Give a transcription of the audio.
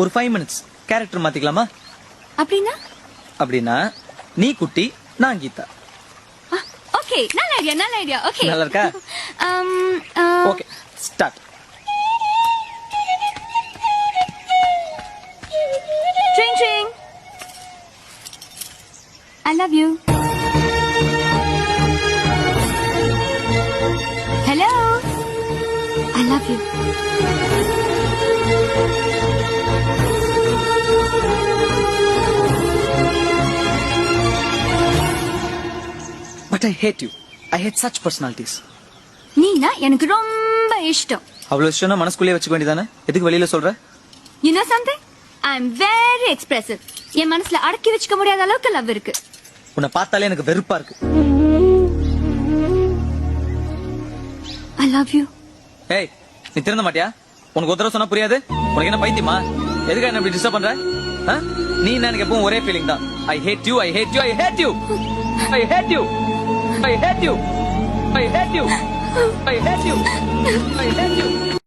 ஒரு 5 minutes character மாத்திக்கலாமா? அப்படின்னா அப்படின்னா நீ குட்டி, நான் கீதா. ஓகே, நல்ல ஐடியா. ஓகே, நல்லா இருக்கா? Okay, start. Drink drink. I love you. Hello. I love you. But I hate you. I hate such personalities. நீனா எனக்கு ரொம்ப இஷ்டம். அவ்வளவு விஷயம் மனசுக்குள்ளே வச்சுக்க வேண்டியதானே? எதுக்கு வெளியில சொல்ற? You know something? I am very expressive. என் மனசுல அடக்கி வச்சுக்க முடியாத அளவுக்கு லவ் இருக்கு. உன்னை பார்த்தாலே எனக்கு வெறுப்பா இருக்கு. I love you. ஏய், நீ திருந்த மாட்டியா? உனக்கு ஒரு தடவை சொன்னா புரியாது? உனக்கு என்ன பைத்தியமா? எதுக்கு என்ன இப்படி டிஸ்டர்ப் பண்ற? நீ எனக்கு எப்பவும் ஒரே ஃபீலிங் தான். I hate you, I hate you, I hate you. I hate you. I hate you. I hate you. I hate you. I hate you.